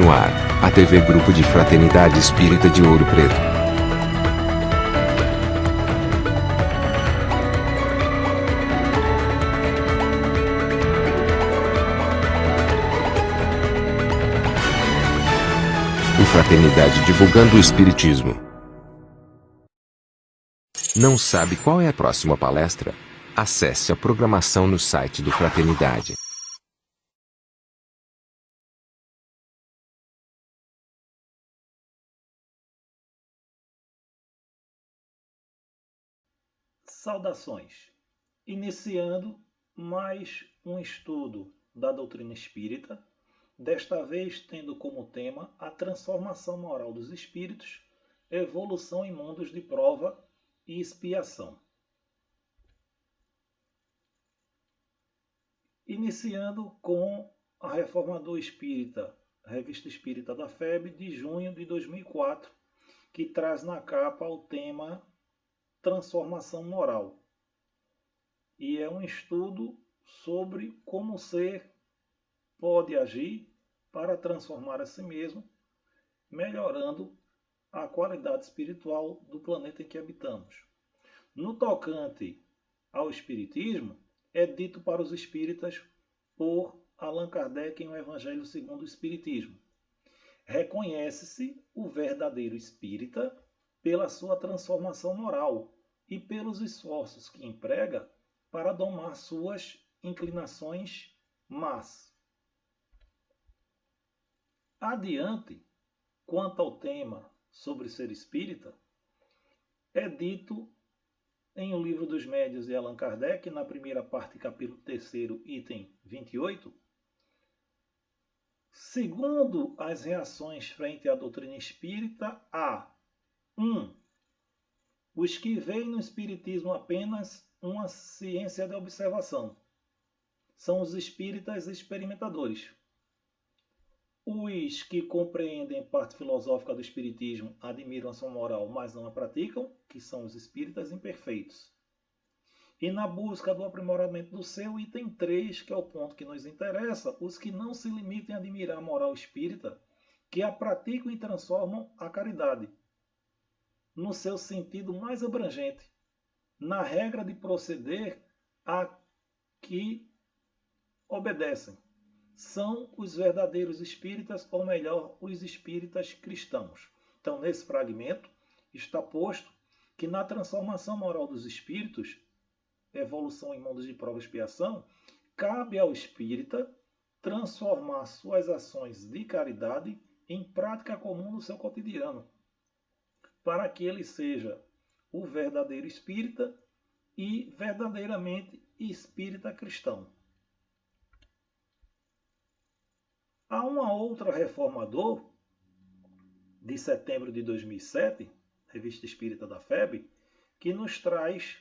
No ar, a TV Grupo de Fraternidade Espírita de Ouro Preto. O Fraternidade divulgando o Espiritismo. Não sabe qual é a próxima palestra? Acesse a programação no site do Fraternidade. Saudações! Iniciando mais um estudo da doutrina espírita, desta vez tendo como tema a transformação moral dos espíritos, evolução em mundos de prova e expiação. Iniciando com a Reformador Espírita, Revista Espírita da FEB, de junho de 2004, que traz na capa o tema Transformação Moral. E é um estudo sobre como o ser pode agir para transformar a si mesmo, melhorando a qualidade espiritual do planeta em que habitamos. No tocante ao Espiritismo, é dito para os espíritas por Allan Kardec em O Evangelho segundo o Espiritismo. Reconhece-se o verdadeiro espírita pela sua transformação moral e pelos esforços que emprega para domar suas inclinações más. Adiante, quanto ao tema sobre ser espírita, é dito em O Livro dos Médiuns de Allan Kardec, na primeira parte, capítulo 3º, item 28, segundo as reações frente à doutrina espírita, há 1. Os que veem no espiritismo apenas uma ciência de observação. São os espíritas experimentadores. Os que compreendem parte filosófica do espiritismo admiram a sua moral, mas não a praticam, que são os espíritas imperfeitos. E na busca do aprimoramento do seu, item 3, que é o ponto que nos interessa, os que não se limitem a admirar a moral espírita, que a praticam e transformam a caridade, no seu sentido mais abrangente, na regra de proceder a que obedecem. São os verdadeiros espíritas, ou melhor, os espíritas cristãos. Então, nesse fragmento, está posto que na transformação moral dos espíritos, evolução em mundos de prova e expiação, cabe ao espírita transformar suas ações de caridade em prática comum no seu cotidiano, para que ele seja o verdadeiro espírita e verdadeiramente espírita cristão. Há uma outra reformador, de setembro de 2007, Revista Espírita da FEB, que nos traz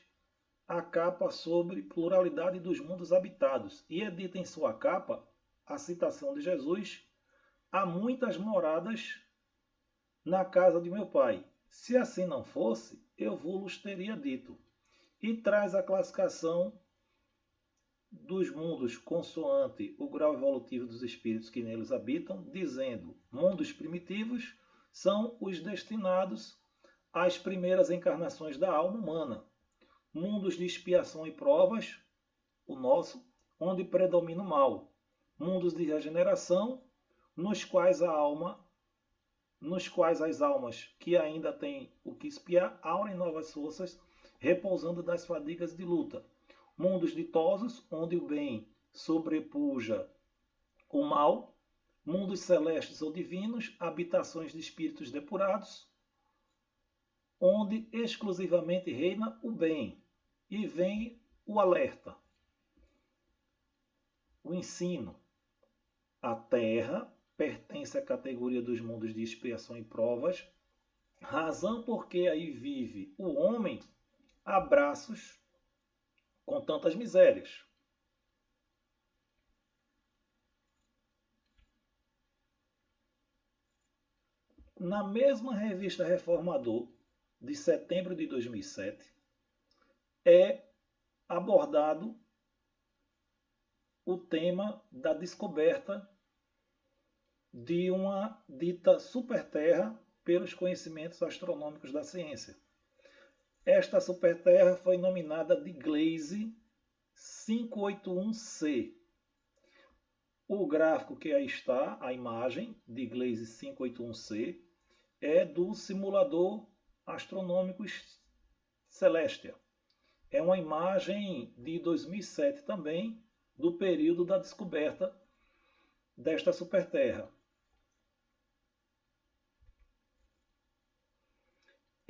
a capa sobre pluralidade dos mundos habitados. E é dita em sua capa a citação de Jesus: há muitas moradas na casa de meu Pai. Se assim não fosse, eu vos teria dito. E traz a classificação dos mundos consoante o grau evolutivo dos espíritos que neles habitam, dizendo: mundos primitivos são os destinados às primeiras encarnações da alma humana. Mundos de expiação e provas, o nosso, onde predomina o mal. Mundos de regeneração, nos quais as almas que ainda têm o que expiar aurem novas forças, repousando das fadigas de luta. Mundos ditosos, onde o bem sobrepuja o mal. Mundos celestes ou divinos, habitações de espíritos depurados, onde exclusivamente reina o bem. E vem o alerta, o ensino. A Terra pertence à categoria dos mundos de expiação e provas, razão porque aí vive o homem a braços com tantas misérias. Na mesma revista Reformador, de setembro de 2007, é abordado o tema da descoberta de uma dita superterra pelos conhecimentos astronômicos da ciência. Esta superterra foi nominada de Gliese 581c. O gráfico que aí está, a imagem de Gliese 581c, é do simulador astronômico Celestia. É uma imagem de 2007 também, do período da descoberta desta superterra.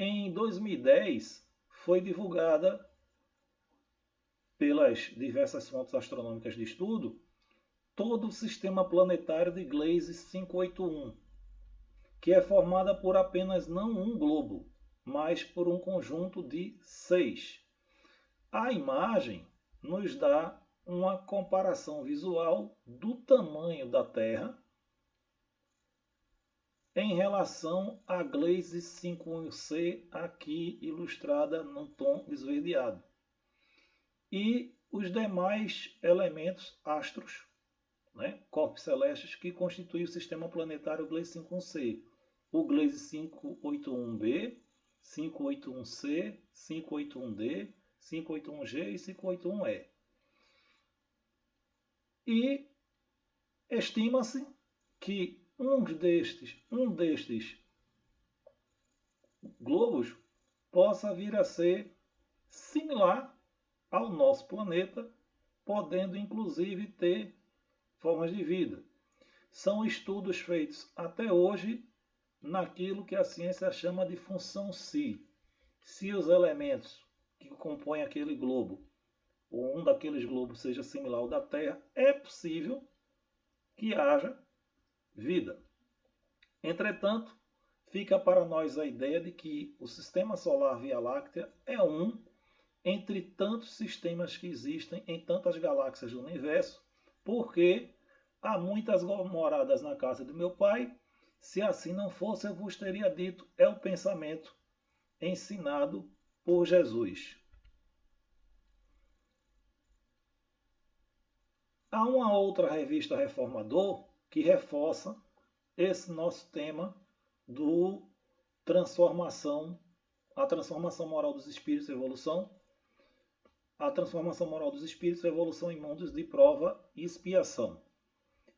Em 2010, foi divulgada pelas diversas fontes astronômicas de estudo todo o sistema planetário de Gliese 581, que é formada por apenas não um globo, mas por um conjunto de 6. A imagem nos dá uma comparação visual do tamanho da Terra em relação à Gliese 5.1c, aqui ilustrada num tom esverdeado, e os demais elementos astros, corpos celestes, que constituem o sistema planetário Gliese 5.1c, o Gliese 581b, 581c, 581d, 581g e 581e. E estima-se que um destes globos possa vir a ser similar ao nosso planeta, podendo inclusive ter formas de vida. São estudos feitos até hoje naquilo que a ciência chama de função Psi. Se os elementos que compõem aquele globo, ou um daqueles globos, seja similar ao da Terra, é possível que haja vida. Entretanto, fica para nós a ideia de que o sistema solar Via Láctea é um entre tantos sistemas que existem em tantas galáxias do universo, porque há muitas moradas na casa do meu pai. Se assim não fosse, eu vos teria dito, é o pensamento ensinado por Jesus. Há uma outra revista Reformador que reforça esse nosso tema do a transformação moral dos espíritos e evolução, a transformação moral dos espíritos e evolução em mundos de prova e expiação.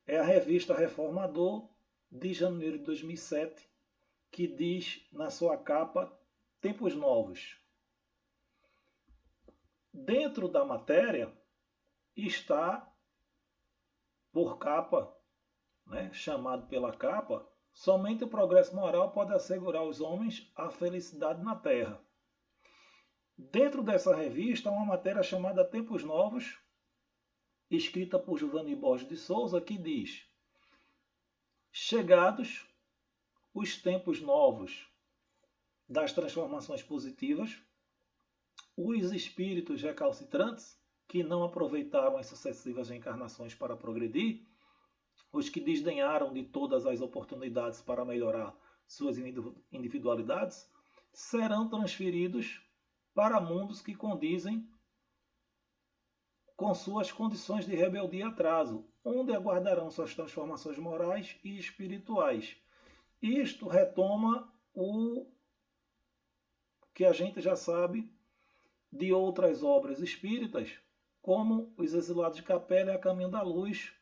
É a revista Reformador de janeiro de 2007, que diz na sua capa Tempos Novos. Dentro da matéria está por capa, chamado pela capa, somente o progresso moral pode assegurar aos homens a felicidade na Terra. Dentro dessa revista há uma matéria chamada Tempos Novos, escrita por Giovanni Borges de Souza, que diz: chegados os tempos novos das transformações positivas, os espíritos recalcitrantes, que não aproveitaram as sucessivas reencarnações para progredir, os que desdenharam de todas as oportunidades para melhorar suas individualidades, serão transferidos para mundos que condizem com suas condições de rebeldia e atraso, onde aguardarão suas transformações morais e espirituais. Isto retoma o que a gente já sabe de outras obras espíritas, como Os Exilados de Capela e A Caminho da Luz,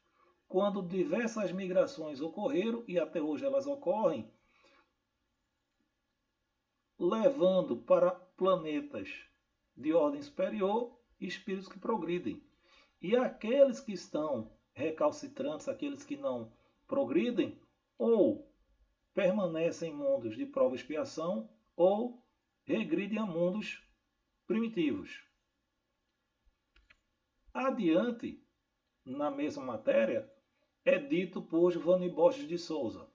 quando diversas migrações ocorreram, e até hoje elas ocorrem, levando para planetas de ordem superior espíritos que progridem. E aqueles que estão recalcitrantes, aqueles que não progridem, ou permanecem em mundos de prova e expiação, ou regridem a mundos primitivos. Adiante, na mesma matéria, é dito por Giovanni Borges de Souza: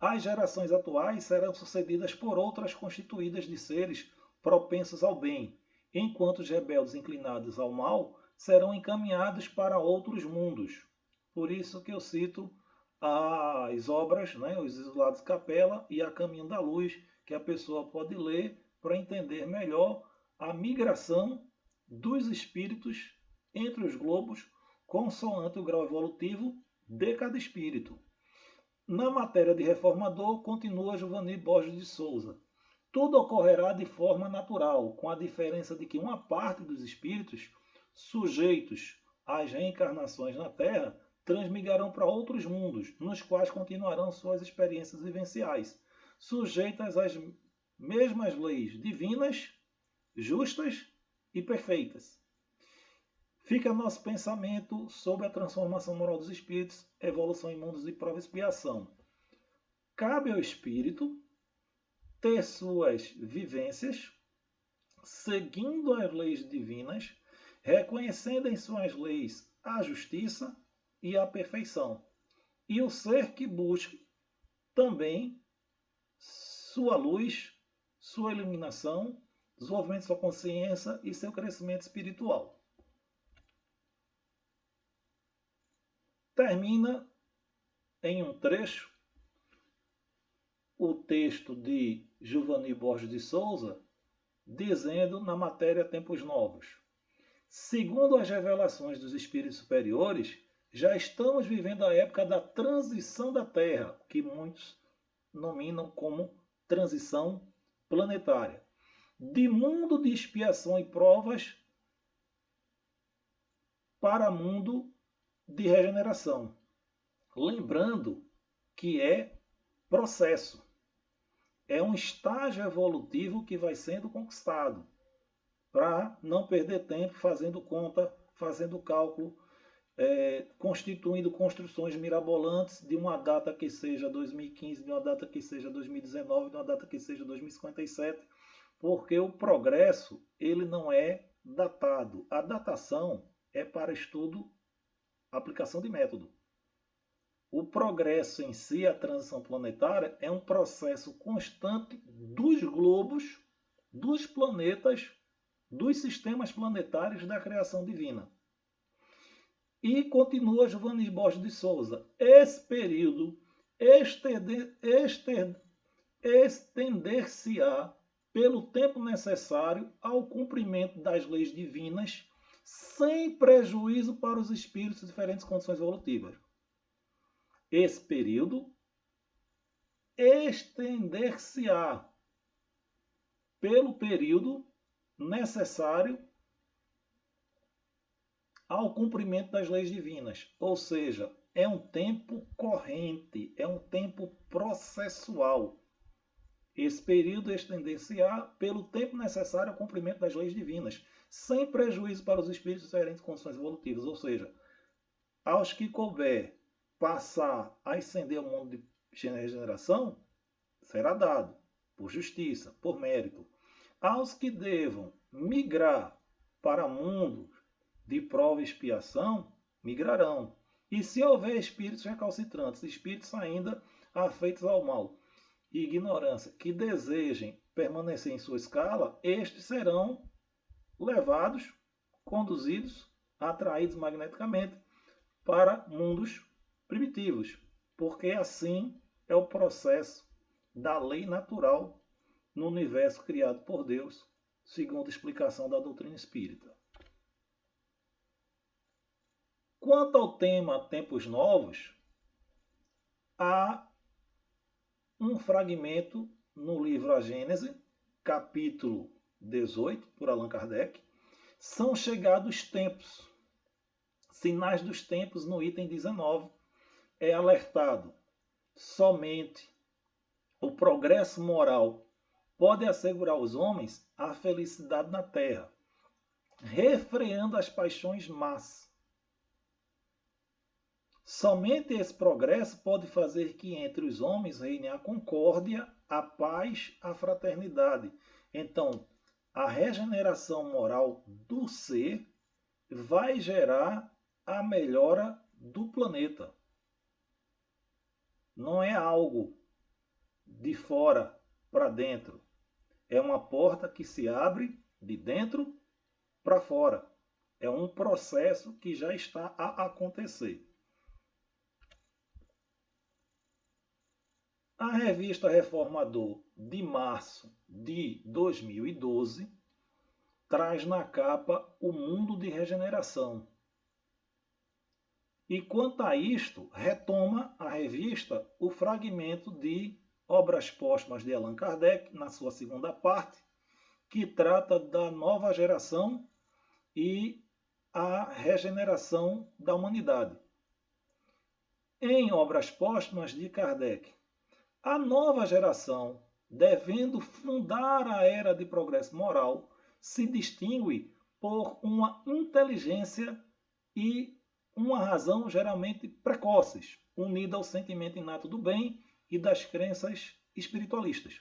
as gerações atuais serão sucedidas por outras constituídas de seres propensos ao bem, enquanto os rebeldes inclinados ao mal serão encaminhados para outros mundos. Por isso que eu cito as obras, Os Exilados de Capela e A Caminho da Luz, que a pessoa pode ler para entender melhor a migração dos espíritos entre os globos, consoante o grau evolutivo de cada espírito. Na matéria de reformador, continua Giovanni Borges de Souza. Tudo ocorrerá de forma natural, com a diferença de que uma parte dos espíritos sujeitos às reencarnações na Terra transmigrarão para outros mundos, nos quais continuarão suas experiências vivenciais, sujeitas às mesmas leis divinas, justas e perfeitas. Fica nosso pensamento sobre a transformação moral dos espíritos, evolução em mundos de prova e expiação. Cabe ao espírito ter suas vivências, seguindo as leis divinas, reconhecendo em suas leis a justiça e a perfeição. E o ser que busque também sua luz, sua iluminação, desenvolvimento de sua consciência e seu crescimento espiritual. Termina em um trecho o texto de Giovanni Borges de Souza, dizendo na matéria Tempos Novos: segundo as revelações dos espíritos superiores, já estamos vivendo a época da transição da Terra, que muitos nominam como transição planetária, de mundo de expiação e provas para mundo de regeneração. Lembrando que é processo. É um estágio evolutivo que vai sendo conquistado, para não perder tempo fazendo conta, fazendo cálculo, constituindo construções mirabolantes de uma data que seja 2015, de uma data que seja 2019, de uma data que seja 2057, porque o progresso ele não é datado. A datação é para estudo, aplicação de método. O progresso em si, a transição planetária, é um processo constante dos globos, dos planetas, dos sistemas planetários da criação divina. E continua Giovanni Borges de Souza. Esse período estender-se-á pelo tempo necessário ao cumprimento das leis divinas, sem prejuízo para os espíritos de diferentes condições evolutivas. Esse período estender-se-á pelo período necessário ao cumprimento das leis divinas. Ou seja, é um tempo corrente, é um tempo processual. Esse período estender-se-á pelo tempo necessário ao cumprimento das leis divinas, sem prejuízo para os espíritos de diferentes condições evolutivas. Ou seja, aos que couber passar a ascender ao mundo de regeneração, será dado, por justiça, por mérito. Aos que devam migrar para mundos de prova e expiação, migrarão. E se houver espíritos recalcitrantes, espíritos ainda afeitos ao mal e ignorância, que desejem permanecer em sua escala, estes serão levados, conduzidos, atraídos magneticamente para mundos primitivos, porque assim é o processo da lei natural no universo criado por Deus, segundo a explicação da doutrina espírita. Quanto ao tema Tempos Novos, há um fragmento no livro A Gênese, capítulo 18, por Allan Kardec. São chegados tempos. Sinais dos tempos, no item 19, é alertado: somente o progresso moral pode assegurar aos homens a felicidade na terra, refreando as paixões más. Somente esse progresso pode fazer que entre os homens reine a concórdia, a paz, a fraternidade. Então, a regeneração moral do ser vai gerar a melhora do planeta. Não é algo de fora para dentro. É uma porta que se abre de dentro para fora. É um processo que já está a acontecer. A revista Reformador, de março de 2012, traz na capa o mundo de regeneração. E quanto a isto, retoma a revista o fragmento de Obras Póstumas de Allan Kardec, na sua segunda parte, que trata da nova geração e a regeneração da humanidade. Em Obras Póstumas de Kardec, a nova geração, devendo fundar a era de progresso moral, se distingue por uma inteligência e uma razão geralmente precoces, unida ao sentimento inato do bem e das crenças espiritualistas,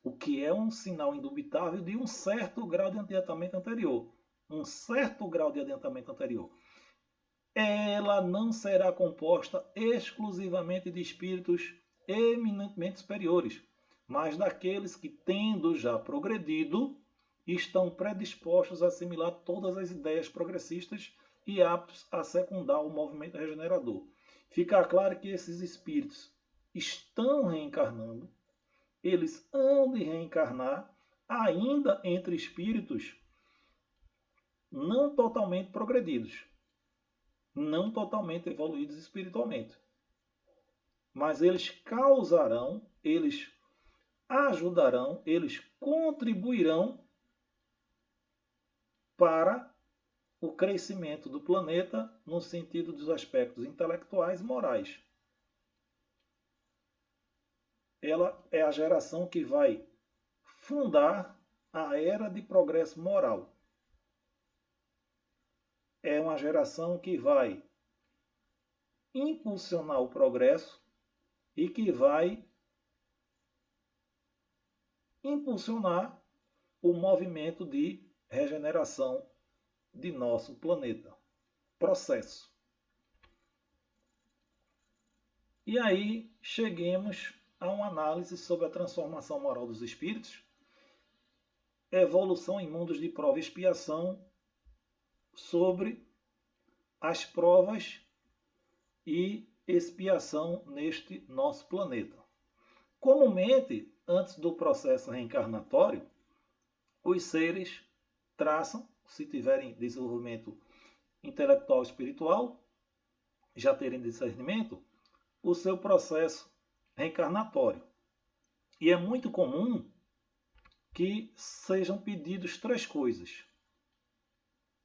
o que é um sinal indubitável de um certo grau de adiantamento anterior. Um certo grau de adiantamento anterior. Ela não será composta exclusivamente de espíritos eminentemente superiores, mas daqueles que, tendo já progredido, estão predispostos a assimilar todas as ideias progressistas e aptos a secundar o movimento regenerador. Fica claro que esses espíritos estão reencarnando, eles hão de reencarnar ainda entre espíritos não totalmente progredidos, não totalmente evoluídos espiritualmente. Mas eles causarão, eles ajudarão, eles contribuirão para o crescimento do planeta no sentido dos aspectos intelectuais e morais. Ela é a geração que vai fundar a era de progresso moral. É uma geração que vai impulsionar o progresso e que vai impulsionar o movimento de regeneração de nosso planeta. Processo. E aí cheguemos a uma análise sobre a transformação moral dos espíritos, evolução em mundos de prova e expiação, sobre as provas e expiação neste nosso planeta. Comumente, antes do processo reencarnatório, os seres traçam, se tiverem desenvolvimento intelectual e espiritual, já terem discernimento, o seu processo reencarnatório. E é muito comum que sejam pedidos 3 coisas: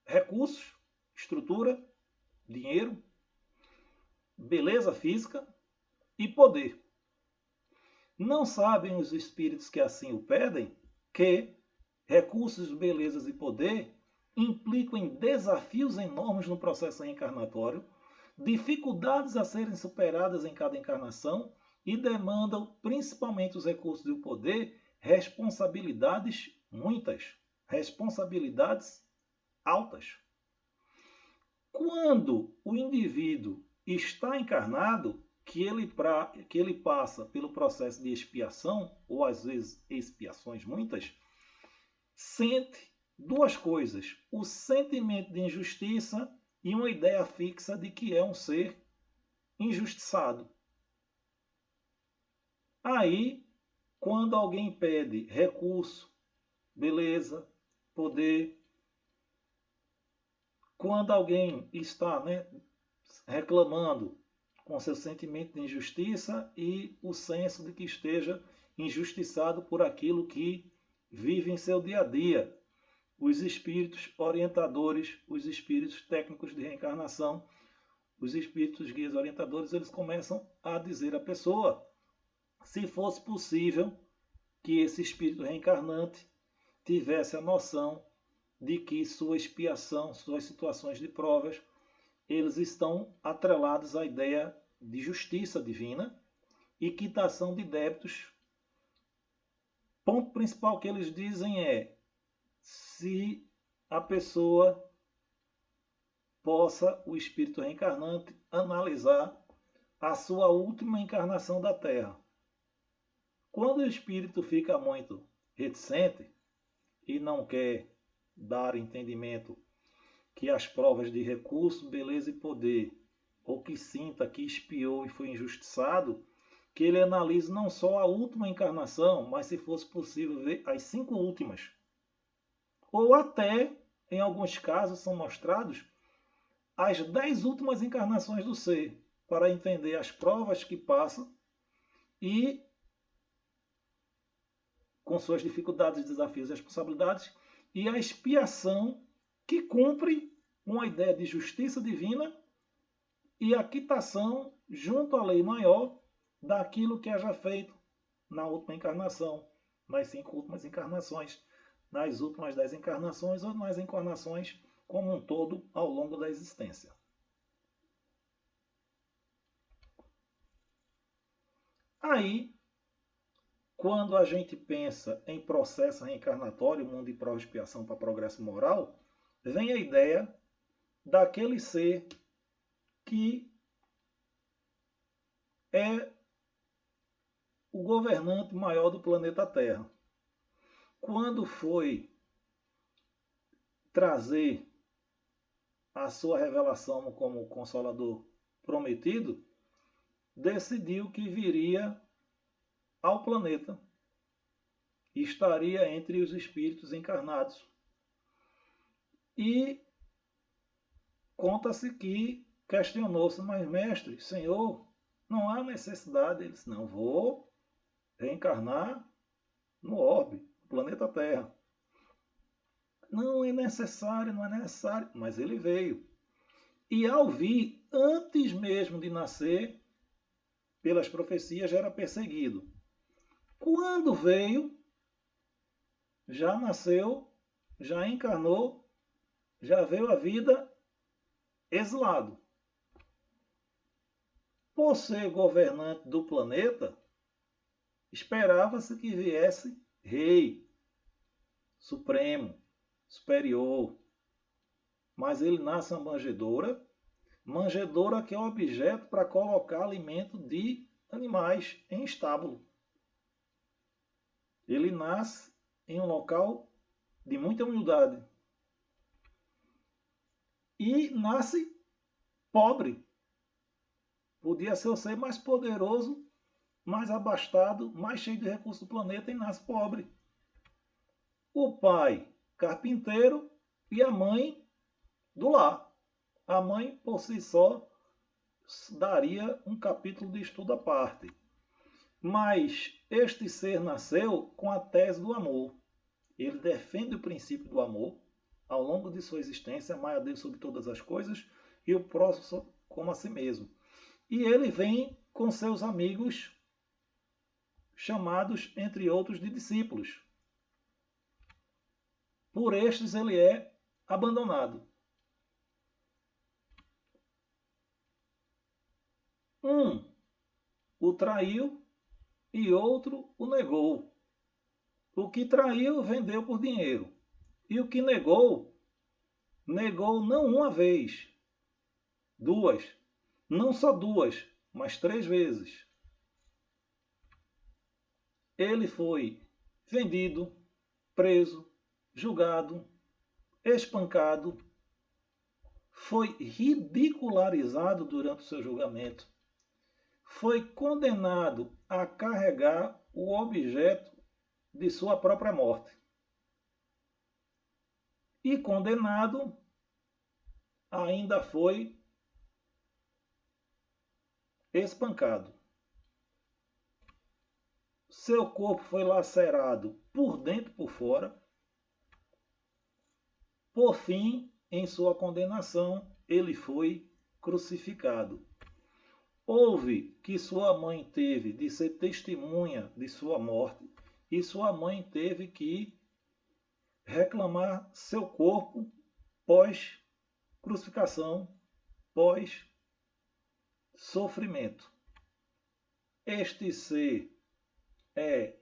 recursos, estrutura, dinheiro, beleza física e poder. Não sabem os espíritos que assim o pedem que recursos, belezas e poder implicam em desafios enormes no processo reencarnatório, dificuldades a serem superadas em cada encarnação e demandam, principalmente os recursos e o poder, responsabilidades muitas, responsabilidades altas. Quando o indivíduo está encarnado, que ele passa pelo processo de expiação, ou às vezes expiações muitas, sente 2 coisas: o sentimento de injustiça e uma ideia fixa de que é um ser injustiçado. Aí, quando alguém pede recurso, beleza, poder, quando alguém está reclamando com seu sentimento de injustiça e o senso de que esteja injustiçado por aquilo que vive em seu dia a dia, os espíritos orientadores, os espíritos técnicos de reencarnação, os espíritos guias orientadores, eles começam a dizer à pessoa, se fosse possível, que esse espírito reencarnante tivesse a noção de que sua expiação, suas situações de provas, eles estão atrelados à ideia de justiça divina e quitação de débitos. Ponto principal que eles dizem é: se a pessoa possa, o espírito reencarnante, analisar a sua última encarnação da Terra. Quando o espírito fica muito reticente e não quer dar entendimento que as provas de recurso, beleza e poder, ou que sinta que espiou e foi injustiçado, que ele analise não só a última encarnação, mas, se fosse possível, ver as 5 últimas. Ou até, em alguns casos, são mostrados as 10 últimas encarnações do ser, para entender as provas que passa e, com suas dificuldades, desafios e responsabilidades, e a expiação que cumpre uma ideia de justiça divina e a quitação junto à lei maior daquilo que haja feito na última encarnação, nas 5 últimas encarnações, nas últimas 10 encarnações ou nas encarnações como um todo ao longo da existência. Aí, quando a gente pensa em processo reencarnatório, mundo de prova e expiação para progresso moral, vem a ideia daquele ser que é o governante maior do planeta Terra. Quando foi trazer a sua revelação como Consolador prometido, decidiu que viria ao planeta e estaria entre os espíritos encarnados. E conta-se que questionou-se, mas mestre, senhor, não há necessidade. Ele disse, não, vou reencarnar no orbe, no planeta Terra. Não é necessário, não é necessário. Mas ele veio. E ao vir, antes mesmo de nascer, pelas profecias, já era perseguido. Quando veio, já nasceu, já encarnou, já veio a vida exilado. Por ser governante do planeta, esperava-se que viesse rei, supremo, superior. Mas ele nasce uma manjedoura, manjedoura que é um objeto para colocar alimento de animais em estábulo. Ele nasce em um local de muita humildade. E nasce pobre. Podia ser o ser mais poderoso, mais abastado, mais cheio de recursos do planeta e nasce pobre. O pai, carpinteiro, e a mãe do lar. A mãe, por si só, daria um capítulo de estudo à parte. Mas este ser nasceu com a tese do amor. Ele defende o princípio do amor ao longo de sua existência, amar a Deus sobre todas as coisas e o próximo como a si mesmo. E ele vem com seus amigos, chamados, entre outros, de discípulos. Por estes ele é abandonado. Um o traiu e outro o negou. O que traiu vendeu por dinheiro. E o que negou, negou não uma vez, duas, não só duas, mas 3 vezes. Ele foi vendido, preso, julgado, espancado, foi ridicularizado durante o seu julgamento, foi condenado a carregar o objeto de sua própria morte. E condenado, ainda foi espancado. Seu corpo foi lacerado por dentro e por fora. Por fim, em sua condenação, ele foi crucificado. Houve que sua mãe teve de ser testemunha de sua morte, e sua mãe teve que reclamar seu corpo pós-crucificação, pós-sofrimento. Este ser é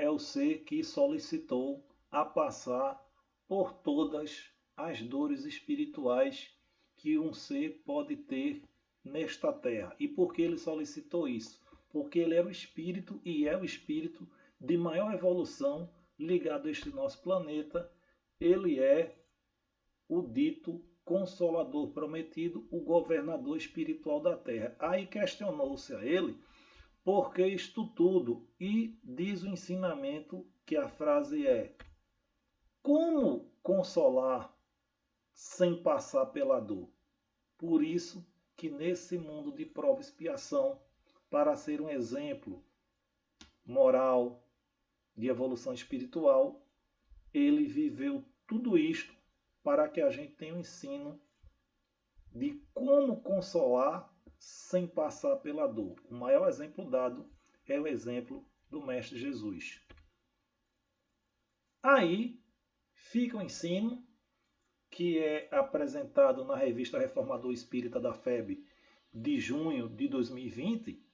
o ser que solicitou a passar por todas as dores espirituais que um ser pode ter nesta terra. E por que ele solicitou isso? Porque ele era o espírito e é o espírito de maior evolução ligado a este nosso planeta. Ele é o dito Consolador prometido, o governador espiritual da terra. Aí questionou-se a ele por que isto tudo, e diz o ensinamento que a frase é: como consolar sem passar pela dor? Por isso que nesse mundo de prova e expiação, para ser um exemplo moral de evolução espiritual, ele viveu tudo isto para que a gente tenha um ensino de como consolar sem passar pela dor. O maior exemplo dado é o exemplo do Mestre Jesus. Aí fica o ensino que é apresentado na revista Reformador Espírita da FEB de junho de 2020,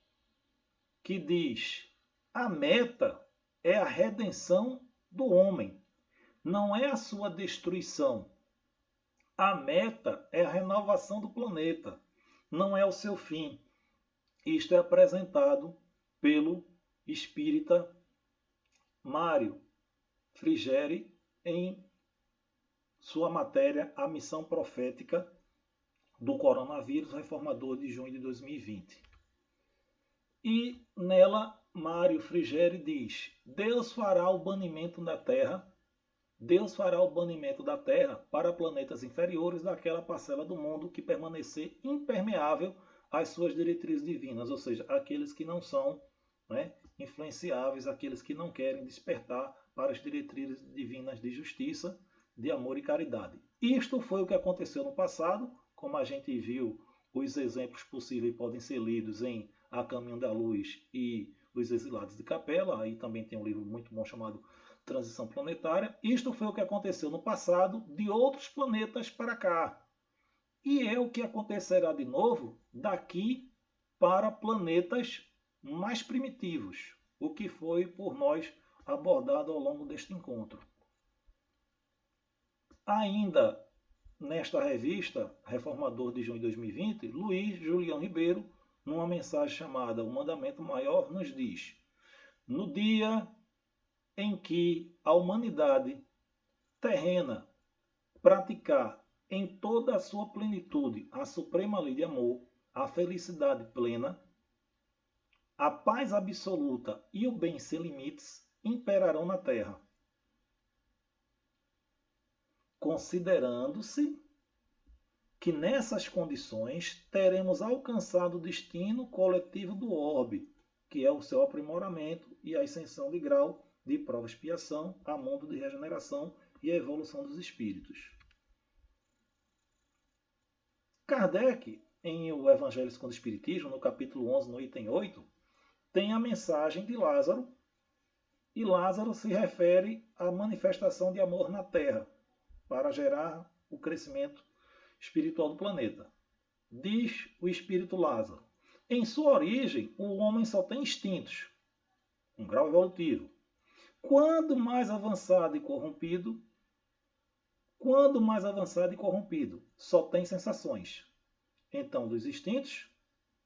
que diz: a meta é a redenção do homem, não é a sua destruição. A meta é a renovação do planeta, não é o seu fim. Isto é apresentado pelo espírita Mário Frigeri em sua matéria A Missão Profética do Coronavírus, Reformador de junho de 2020. E nela, Mário Frigeri diz: Deus fará o banimento da Terra, Deus fará o banimento da Terra para planetas inferiores daquela parcela do mundo que permanecer impermeável às suas diretrizes divinas, ou seja, aqueles que não são influenciáveis, aqueles que não querem despertar para as diretrizes divinas de justiça, de amor e caridade. Isto foi o que aconteceu no passado, como a gente viu, os exemplos possíveis podem ser lidos em A Caminho da Luz e Os Exilados de Capela, aí também tem um livro muito bom chamado Transição Planetária. Isto foi o que aconteceu no passado de outros planetas para cá. E é o que acontecerá de novo daqui para planetas mais primitivos, o que foi por nós abordado ao longo deste encontro. Ainda nesta revista, Reformador de junho de 2020, Luiz Julião Ribeiro, numa mensagem chamada O Mandamento Maior, nos diz: no dia em que a humanidade terrena praticar em toda a sua plenitude a suprema lei de amor, a felicidade plena, a paz absoluta e o bem sem limites imperarão na Terra, considerando-se que nessas condições teremos alcançado o destino coletivo do orbe, que é o seu aprimoramento e a ascensão de grau de prova e expiação a mundo de regeneração e a evolução dos espíritos. Kardec, em O Evangelho segundo o Espiritismo, no capítulo 11, no item 8, tem a mensagem de Lázaro, e Lázaro se refere à manifestação de amor na Terra, para gerar o crescimento espiritual do planeta. Diz o espírito Lázaro: em sua origem, o homem só tem instintos, um grau evolutivo. Quando mais avançado e corrompido, só tem sensações. Então, dos instintos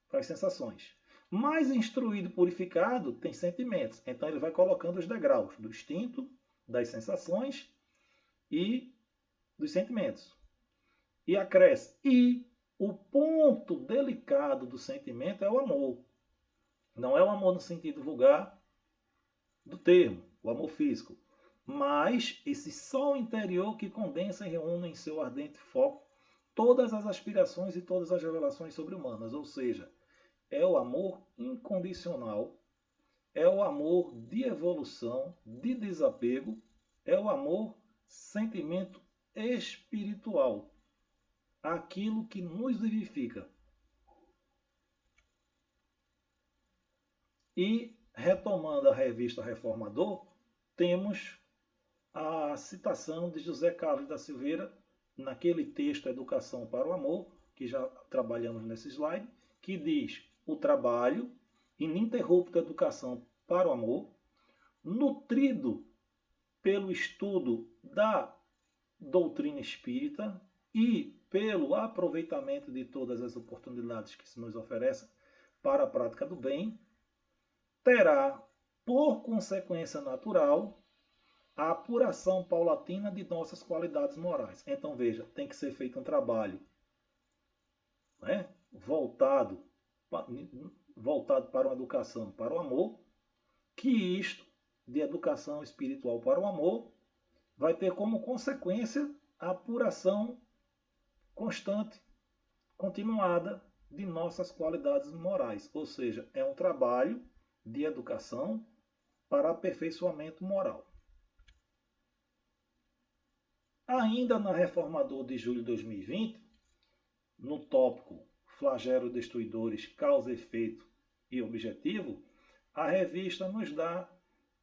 para as sensações. Mais instruído e purificado tem sentimentos. Então, ele vai colocando os degraus do instinto, das sensações e dos sentimentos. E acresce: e o ponto delicado do sentimento é o amor. Não é o amor no sentido vulgar do termo, o amor físico, mas esse sol interior que condensa e reúne em seu ardente foco todas as aspirações e todas as revelações sobre-humanas, ou seja, é o amor incondicional, é o amor de evolução, de desapego, é o amor sentimento espiritual, aquilo que nos vivifica. E, retomando a revista Reformador, temos a citação de José Carlos da Silveira, naquele texto Educação para o Amor, que já trabalhamos nesse slide, que diz: o trabalho, ininterrupta educação para o amor, nutrido pelo estudo da doutrina espírita e pelo aproveitamento de todas as oportunidades que se nos oferecem para a prática do bem, terá, por consequência natural, a apuração paulatina de nossas qualidades morais. Então, veja, tem que ser feito um trabalho, né, voltado para uma educação, para o amor, que isto, de educação espiritual para o amor, vai ter como consequência a apuração constante, continuada de nossas qualidades morais. Ou seja, é um trabalho de educação para aperfeiçoamento moral. Ainda na Reformador de julho de 2020, no tópico Flagelos Destruidores, Causa, Efeito e Objetivo, a revista nos dá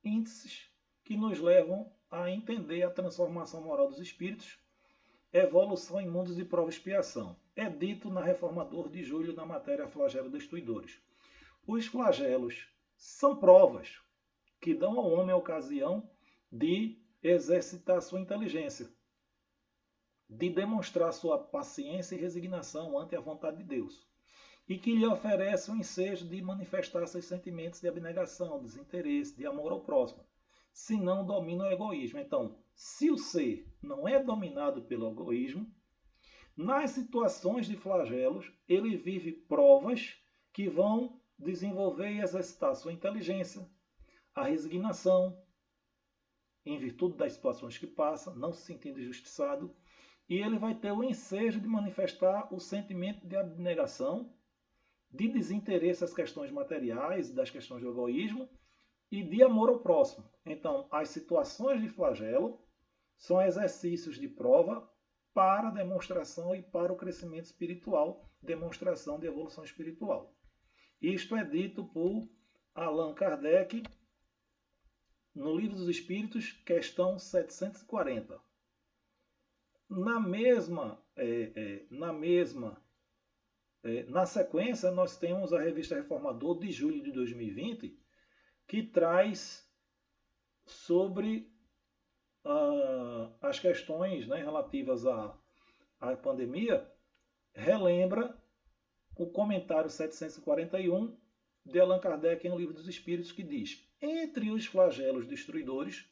índices que nos levam a entender a transformação moral dos espíritos, evolução em mundos de prova e expiação. É dito na Reformador de julho na matéria Flagelos Destruidores. Os flagelos são provas que dão ao homem a ocasião de exercitar sua inteligência, de demonstrar sua paciência e resignação ante a vontade de Deus, e que lhe oferece o ensejo de manifestar seus sentimentos de abnegação, desinteresse, de amor ao próximo, se não domina o egoísmo. Então, se o ser não é dominado pelo egoísmo, nas situações de flagelos, ele vive provas que vão desenvolver e exercitar sua inteligência, a resignação, em virtude das situações que passa, não se sentindo injustiçado, e ele vai ter o ensejo de manifestar o sentimento de abnegação, de desinteresse às questões materiais, das questões do egoísmo e de amor ao próximo. Então, as situações de flagelo são exercícios de prova para demonstração e para o crescimento espiritual, demonstração de evolução espiritual. Isto é dito por Allan Kardec no Livro dos Espíritos, questão 740. Na sequência, nós temos a revista Reformador de julho de 2020, que traz sobre as questões, né, relativas à pandemia, relembra o comentário 741 de Allan Kardec no Livro dos Espíritos, que diz: entre os flagelos destruidores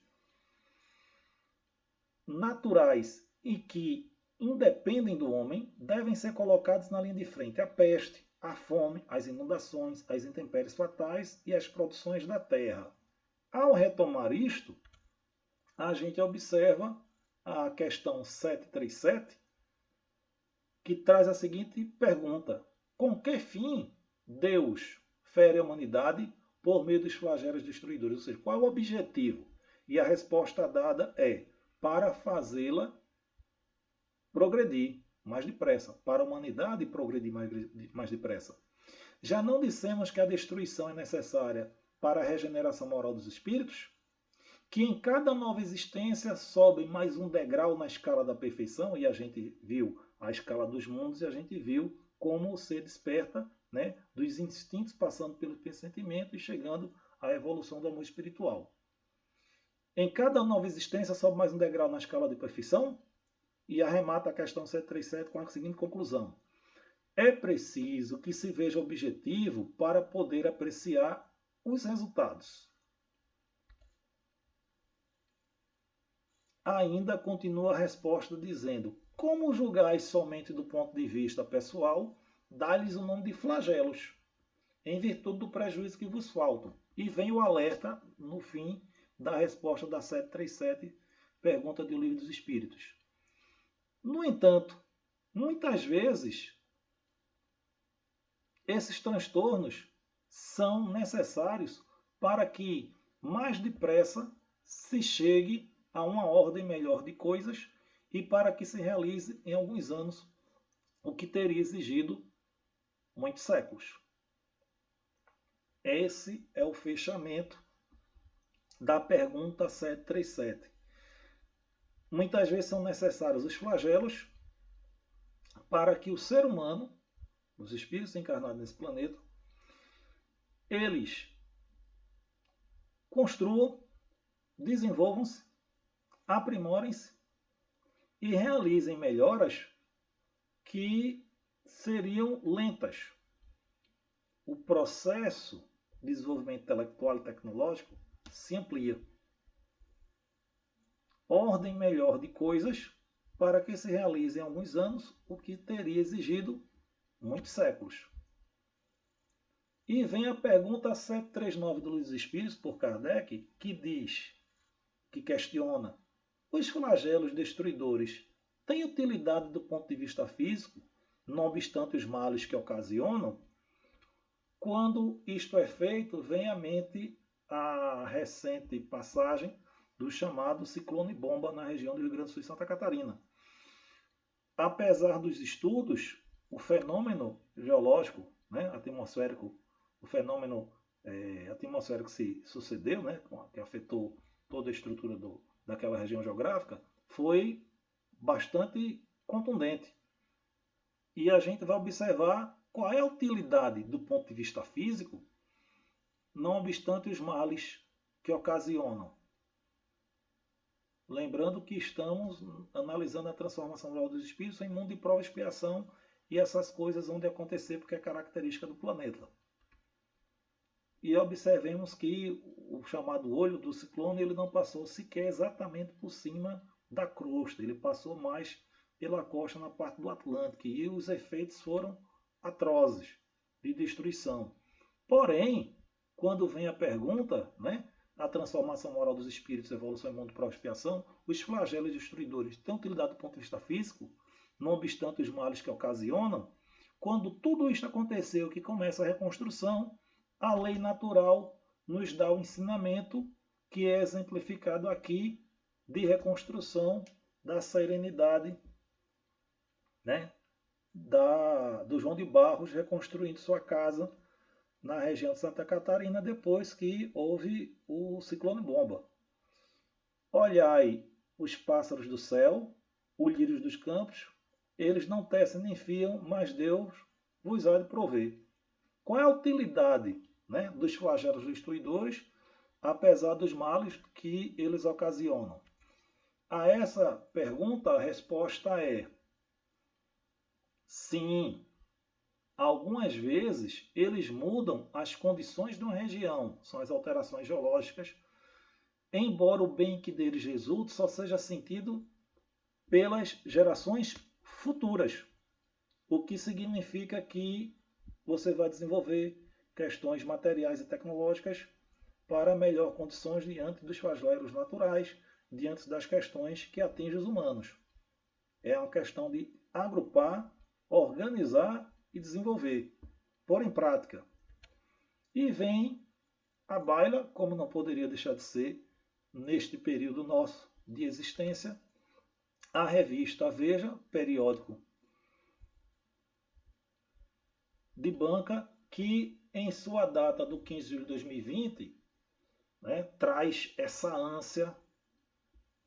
naturais e que independem do homem, devem ser colocados na linha de frente a peste, a fome, as inundações, as intempéries fatais e as produções da terra. Ao retomar isto, a gente observa a questão 737, que traz a seguinte pergunta: com que fim Deus fere a humanidade por meio dos flagelos destruidores? Ou seja, qual é o objetivo? E a resposta dada é: para fazê-la progredir mais depressa, para a humanidade progredir mais depressa. Já não dissemos que a destruição é necessária para a regeneração moral dos espíritos? Que em cada nova existência sobe mais um degrau na escala da perfeição, e a gente viu a escala dos mundos e a gente viu como o ser desperta, né, dos instintos, passando pelo pensamento e chegando à evolução do amor espiritual. Em cada nova existência sobe mais um degrau na escala de perfeição? E arremata a questão 737 com a seguinte conclusão: é preciso que se veja objetivo para poder apreciar os resultados. Ainda continua a resposta dizendo: como julgais somente do ponto de vista pessoal, dá-lhes o nome de flagelos, em virtude do prejuízo que vos faltam. E vem o alerta no fim da resposta da 737, pergunta do Livro dos Espíritos. No entanto, muitas vezes, esses transtornos são necessários para que mais depressa se chegue a uma ordem melhor de coisas e para que se realize em alguns anos o que teria exigido muitos séculos. Esse é o fechamento da pergunta 737. Muitas vezes são necessários os flagelos para que o ser humano, os espíritos encarnados nesse planeta, eles construam, desenvolvam-se, aprimorem-se e realizem melhoras que seriam lentas. O processo de desenvolvimento intelectual e tecnológico se amplia. ordem melhor de coisas para que se realize em alguns anos o que teria exigido muitos séculos. E vem a pergunta 739 do Livro dos Espíritos, por Kardec, que diz, que questiona, os flagelos destruidores têm utilidade do ponto de vista físico, não obstante os males que ocasionam? Quando isto é feito, vem à mente a recente passagem do chamado ciclone bomba na região do Rio Grande do Sul e Santa Catarina. Apesar dos estudos, o fenômeno geológico, né, atmosférico, o fenômeno atmosférico que se sucedeu, né, que afetou toda a estrutura daquela região geográfica, foi bastante contundente. E a gente vai observar qual é a utilidade do ponto de vista físico, não obstante os males que ocasionam. Lembrando que estamos analisando a transformação moral dos espíritos em mundo de prova e expiação, e essas coisas vão acontecer porque é característica do planeta. E observemos que o chamado olho do ciclone ele não passou sequer exatamente por cima da crosta, ele passou mais pela costa na parte do Atlântico, e os efeitos foram atrozes de destruição. Porém, quando vem a pergunta, né, a transformação moral dos espíritos, evolução em mundo de prova e expiação, os flagelos destruidores têm utilidade do ponto de vista físico, não obstante os males que ocasionam. Quando tudo isto aconteceu, que começa a reconstrução, a lei natural nos dá o ensinamento que é exemplificado aqui de reconstrução da serenidade, né, do João de Barros reconstruindo sua casa na região de Santa Catarina depois que houve o ciclone bomba. Olhai os pássaros do céu, os lírios dos campos, eles não tecem nem fiam, mas Deus vos há de prover. Qual é a utilidade, né, dos flagelos destruidores, apesar dos males que eles ocasionam? A essa pergunta, a resposta é sim. Algumas vezes eles mudam as condições de uma região, são as alterações geológicas, embora o bem que deles resulte só seja sentido pelas gerações futuras, o que significa que você vai desenvolver questões materiais e tecnológicas para melhor condições diante dos flagelos naturais, diante das questões que atingem os humanos. É uma questão de agrupar, organizar e desenvolver, pôr em prática. E vem a baila, como não poderia deixar de ser, neste período nosso de existência, a revista Veja, periódico de banca, que em sua data do 15 de julho de 2020, né, traz essa ânsia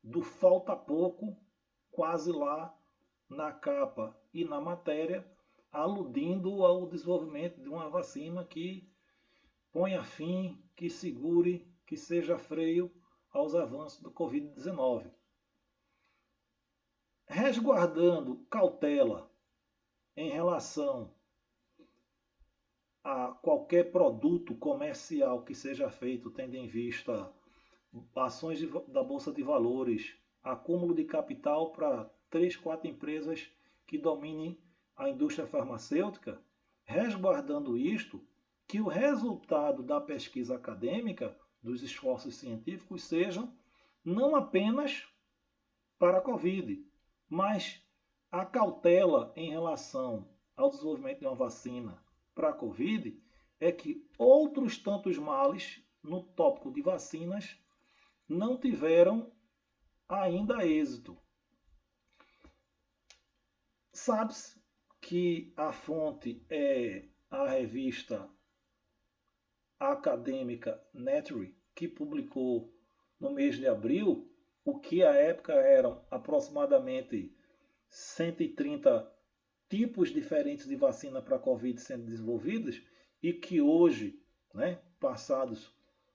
do falta pouco, quase lá na capa e na matéria, aludindo ao desenvolvimento de uma vacina que ponha fim, que segure, que seja freio aos avanços do Covid-19. Resguardando cautela em relação a qualquer produto comercial que seja feito, tendo em vista ações da Bolsa de Valores, acúmulo de capital para 3, 4 empresas que dominem a indústria farmacêutica, resguardando isto, que o resultado da pesquisa acadêmica, dos esforços científicos, sejam não apenas para a Covid, mas a cautela em relação ao desenvolvimento de uma vacina para a Covid é que outros tantos males no tópico de vacinas não tiveram ainda êxito. Sabe-se que a fonte é a revista acadêmica Nature, que publicou no mês de abril o que à época eram aproximadamente 130 tipos diferentes de vacina para a Covid sendo desenvolvidas, e que hoje, né, passados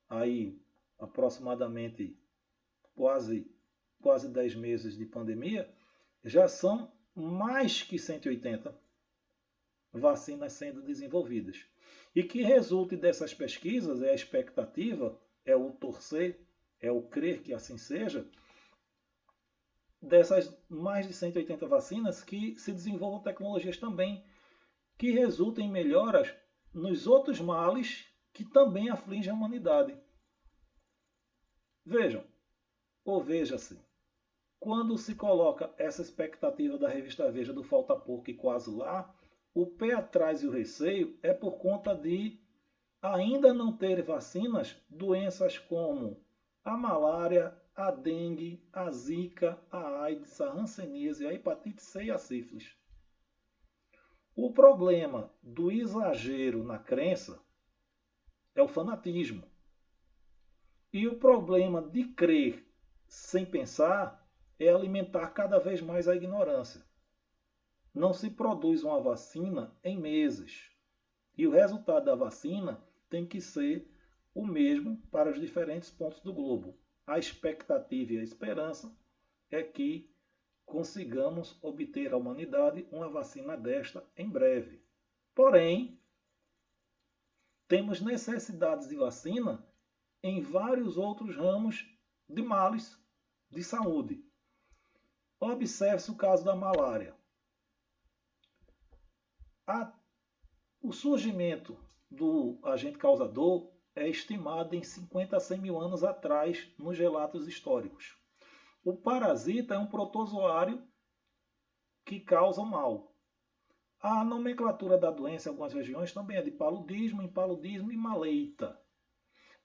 aí aproximadamente quase 10 meses de pandemia, já são mais que 180 vacinas sendo desenvolvidas. E que resulte dessas pesquisas, é a expectativa, é o torcer, é o crer que assim seja, dessas mais de 180 vacinas, que se desenvolvam tecnologias também que resultem em melhoras nos outros males que também afligem a humanidade. Vejam, ou veja-se, quando se coloca essa expectativa da revista Veja do falta pouco e quase lá, o pé atrás e o receio é por conta de ainda não ter vacinas doenças como a malária, a dengue, a zika, a AIDS, a hanseníase, a hepatite C e a sífilis. O problema do exagero na crença é o fanatismo. E o problema de crer sem pensar é alimentar cada vez mais a ignorância. Não se produz uma vacina em meses. E o resultado da vacina tem que ser o mesmo para os diferentes pontos do globo. A expectativa e a esperança é que consigamos obter à humanidade uma vacina desta em breve. Porém, temos necessidades de vacina em vários outros ramos de males de saúde. Observe-se o caso da malária. O surgimento do agente causador é estimado em 50 a 100 mil anos atrás nos relatos históricos. O parasita é um protozoário que causa o mal. A nomenclatura da doença em algumas regiões também é de paludismo, impaludismo e maleita.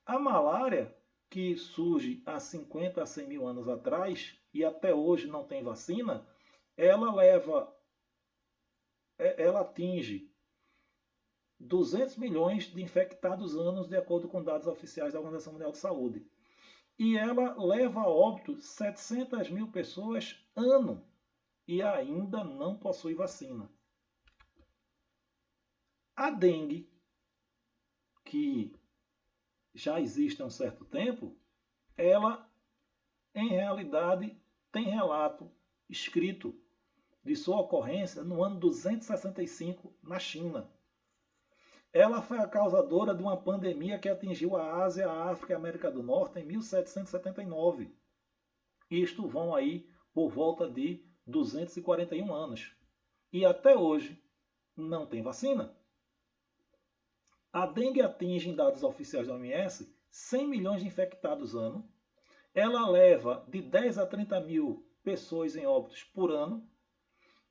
A malária, que surge há 50 a 100 mil anos atrás e até hoje não tem vacina, ela atinge 200 milhões de infectados anos, de acordo com dados oficiais da Organização Mundial de Saúde. E ela leva a óbito 700 mil pessoas ano e ainda não possui vacina. A dengue, que já existe há um certo tempo, ela, em realidade, tem relato escrito de sua ocorrência no ano 265 na China. Ela foi a causadora de uma pandemia que atingiu a Ásia, a África e a América do Norte em 1779. Isto vão aí por volta de 241 anos. E até hoje não tem vacina. A dengue atinge, em dados oficiais da OMS, 100 milhões de infectados ano. Ela leva de 10 a 30 mil pessoas em óbitos por ano.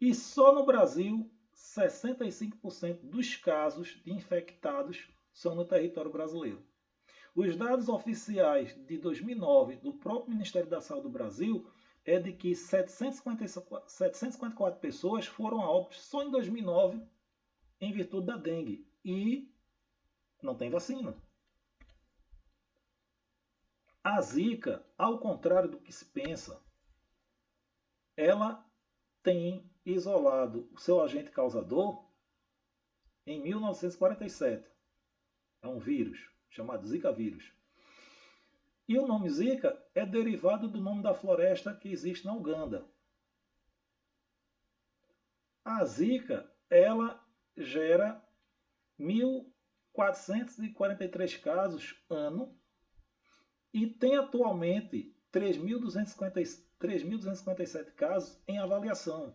E só no Brasil, 65% dos casos de infectados são no território brasileiro. Os dados oficiais de 2009 do próprio Ministério da Saúde do Brasil é de que 754 pessoas foram a óbito só em 2009 em virtude da dengue. E não tem vacina. A zika, ao contrário do que se pensa, ela tem isolado o seu agente causador em 1947. É um vírus chamado Zika vírus. E o nome Zika é derivado do nome da floresta que existe na Uganda. A Zika, ela gera 1.443 casos ano e tem atualmente 3.257 casos em avaliação.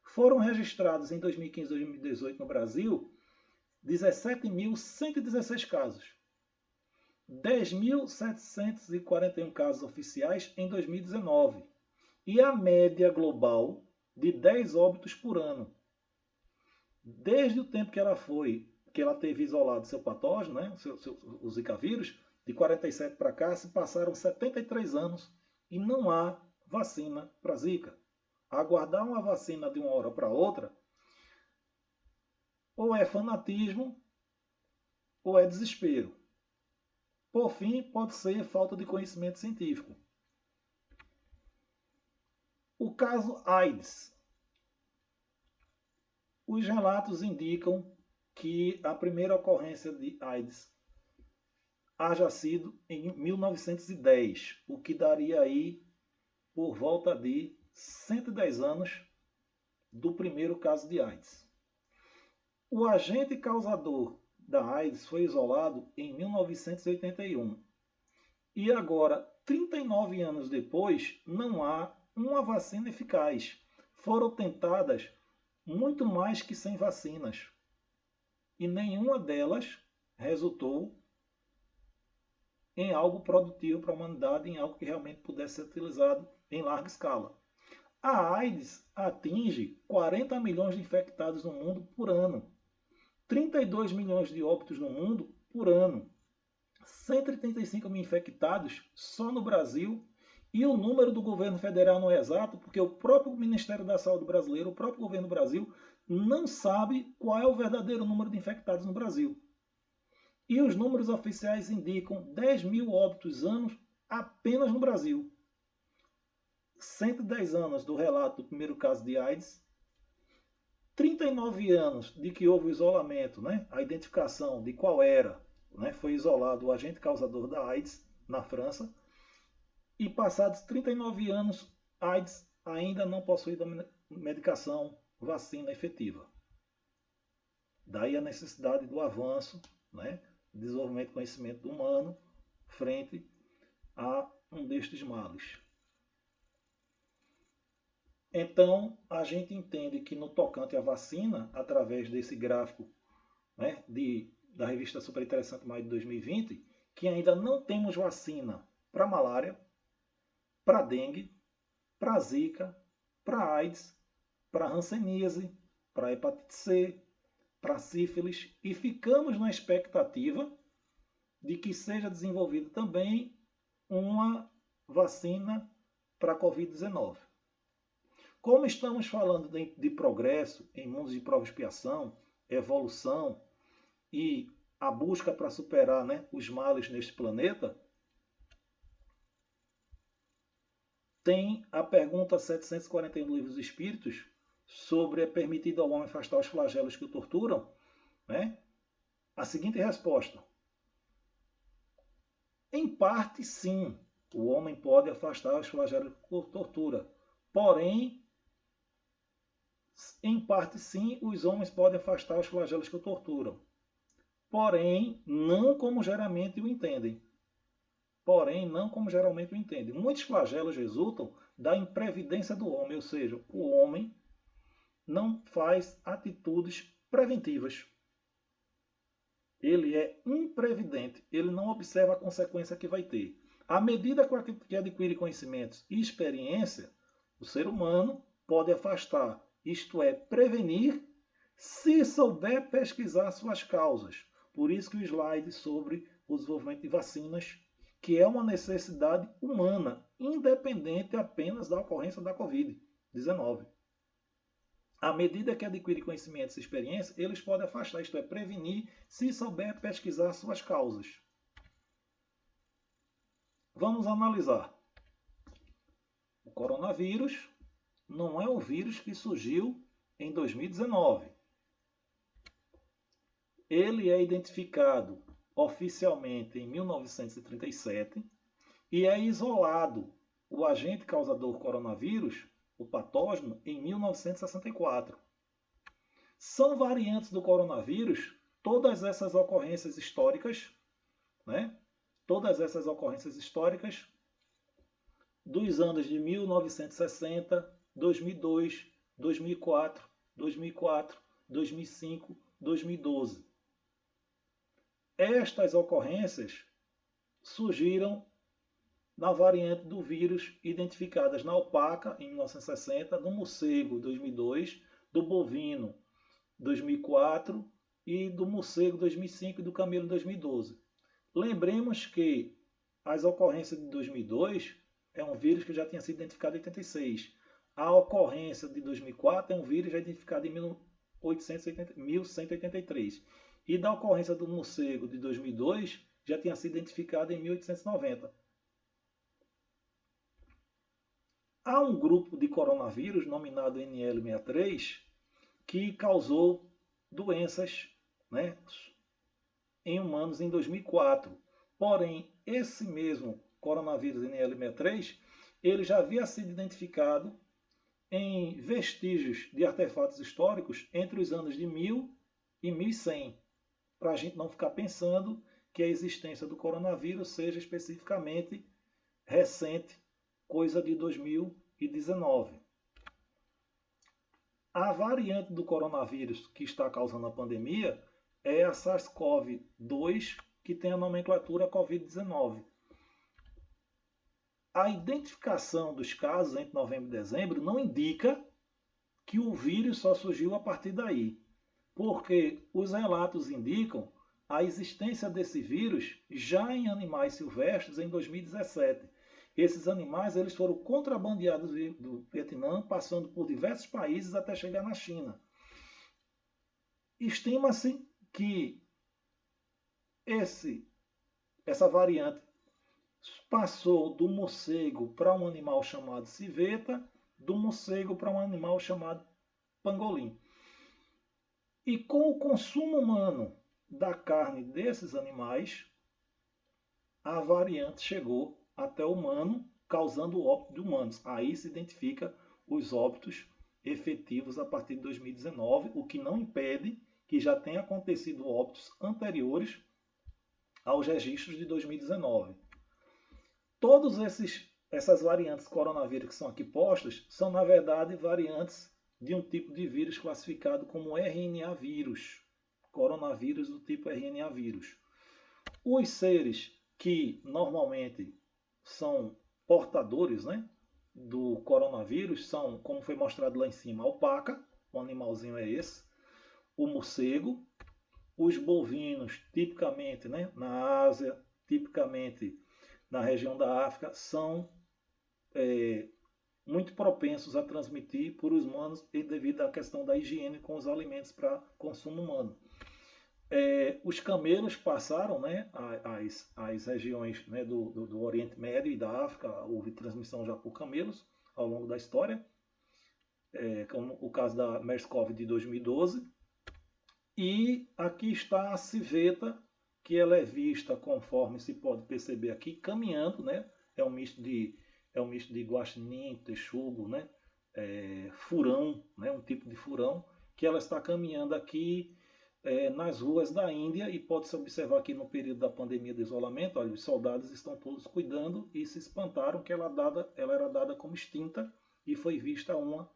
Foram registrados em 2015 e 2018 no Brasil 17.116 casos. 10.741 casos oficiais em 2019. E a média global de 10 óbitos por ano. Desde o tempo que ela teve isolado seu patógeno, né, o Zika vírus, de 47 para cá, se passaram 73 anos e não há vacina para Zika. Aguardar uma vacina de uma hora para outra ou é fanatismo ou é desespero. Por fim, pode ser falta de conhecimento científico. O caso AIDS. Os relatos indicam que a primeira ocorrência de AIDS haja sido em 1910, o que daria aí por volta de 110 anos do primeiro caso de AIDS. O agente causador da AIDS foi isolado em 1981. E agora, 39 anos depois, não há uma vacina eficaz. Foram tentadas muito mais que 100 vacinas. E nenhuma delas resultou em algo produtivo para a humanidade, em algo que realmente pudesse ser utilizado em larga escala. A AIDS atinge 40 milhões de infectados no mundo por ano, 32 milhões de óbitos no mundo por ano, 135 mil infectados só no Brasil, e o número do governo federal não é exato, porque o próprio Ministério da Saúde brasileiro, o próprio governo do Brasil, não sabe qual é o verdadeiro número de infectados no Brasil. E os números oficiais indicam 10 mil óbitos anos apenas no Brasil. 110 anos do relato do primeiro caso de AIDS, 39 anos de que houve o isolamento, a identificação de qual era, foi isolado o agente causador da AIDS na França, e passados 39 anos, AIDS ainda não possui medicação, vacina efetiva. Daí a necessidade do avanço, desenvolvimento do conhecimento humano frente a um destes males. Então, a gente entende que no tocante à vacina, através desse gráfico da revista Super Interessante Maio de 2020, que ainda não temos vacina para malária, para dengue, para zika, para AIDS, para hanseníase, para hepatite C, para sífilis, e ficamos na expectativa de que seja desenvolvida também uma vacina para a Covid-19. Como estamos falando de progresso em mundos de prova e expiação, evolução e a busca para superar os males neste planeta, tem a pergunta 741 do Livro dos Espíritos sobre é permitido ao homem afastar os flagelos que o torturam, a seguinte resposta: em parte, sim, o homem pode afastar os flagelos que o tortura. Porém, em parte, sim, os homens podem afastar os flagelos que o torturam. Porém, não como geralmente o entendem. Muitos flagelos resultam da imprevidência do homem, ou seja, o homem não faz atitudes preventivas. Ele é imprevidente, ele não observa a consequência que vai ter. À medida que adquire conhecimentos e experiência, o ser humano pode afastar, isto é, prevenir, se souber pesquisar suas causas. Por isso que o slide sobre o desenvolvimento de vacinas, que é uma necessidade humana, independente apenas da ocorrência da Covid-19. À medida que adquire conhecimentos e experiência, eles podem afastar, isto é, prevenir, se souber pesquisar suas causas. Vamos analisar. O coronavírus não é um vírus que surgiu em 2019. Ele é identificado oficialmente em 1937 e é isolado o agente causador coronavírus, o patógeno, em 1964. São variantes do coronavírus todas essas ocorrências históricas, dos anos de 1960, 2002, 2004, 2005, 2012. Estas ocorrências surgiram na variante do vírus identificadas na alpaca, em 1960, do morcego, 2002, do bovino, 2004, e do morcego, 2005, e do camelo, 2012. Lembremos que as ocorrências de 2002 é um vírus que já tinha sido identificado em 86. A ocorrência de 2004 é um vírus já identificado em 1183. E da ocorrência do morcego de 2002 já tinha sido identificado em 1890. Há um grupo de coronavírus, nominado NL63, que causou doenças em humanos em 2004. Porém, esse mesmo coronavírus NL63, ele já havia sido identificado em vestígios de artefatos históricos entre os anos de 1000 e 1100, para a gente não ficar pensando que a existência do coronavírus seja especificamente recente, coisa de 2000 Covid-19. A variante do coronavírus que está causando a pandemia é a SARS-CoV-2, que tem a nomenclatura Covid-19. A identificação dos casos entre novembro e dezembro não indica que o vírus só surgiu a partir daí, porque os relatos indicam a existência desse vírus já em animais silvestres em 2017. Esses animais eles foram contrabandeados do Vietnã, passando por diversos países até chegar na China. Estima-se que essa variante passou do morcego para um animal chamado civeta, do morcego para um animal chamado pangolim. E com o consumo humano da carne desses animais, a variante chegou até o humano, causando o óbito de humanos. Aí se identifica os óbitos efetivos a partir de 2019, o que não impede que já tenha acontecido óbitos anteriores aos registros de 2019. Todas essas variantes coronavírus que são aqui postas são, na verdade, variantes de um tipo de vírus classificado como RNA vírus. Coronavírus do tipo RNA vírus. Os seres que normalmente são portadores, né, do coronavírus são, como foi mostrado lá em cima, a alpaca, o animalzinho é esse, o morcego, os bovinos, tipicamente, né, na Ásia, tipicamente na região da África, são muito propensos a transmitir por os humanos devido à questão da higiene com os alimentos para consumo humano. Os camelos passaram, né, as regiões, né, do Oriente Médio e da África, houve transmissão já por camelos ao longo da história, como o caso da MERS-CoV de 2012. E aqui está a civeta, que ela é vista, conforme se pode perceber aqui, caminhando, né? É um misto de guaxinim, texugo, né? Furão, né? Um tipo de furão, que ela está caminhando aqui nas ruas da Índia, e pode-se observar aqui no período da pandemia de isolamento, olha, os soldados estão todos cuidando e se espantaram que ela era dada como extinta, e foi vista uma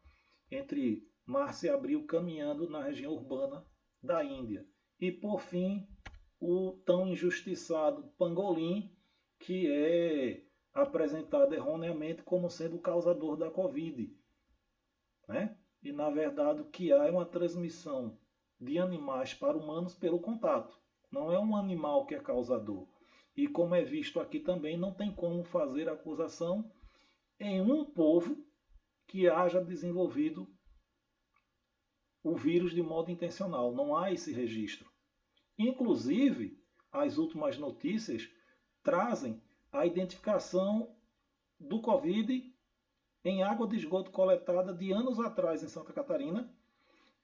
entre março e abril caminhando na região urbana da Índia. E por fim, o tão injustiçado pangolim, que é apresentado erroneamente como sendo o causador da Covid, né? E na verdade o que há é uma transmissão de animais para humanos pelo contato. Não é um animal que é causador. E como é visto aqui também, não tem como fazer acusação em um povo que haja desenvolvido o vírus de modo intencional. Não há esse registro. Inclusive, as últimas notícias trazem a identificação do Covid em água de esgoto coletada de anos atrás em Santa Catarina,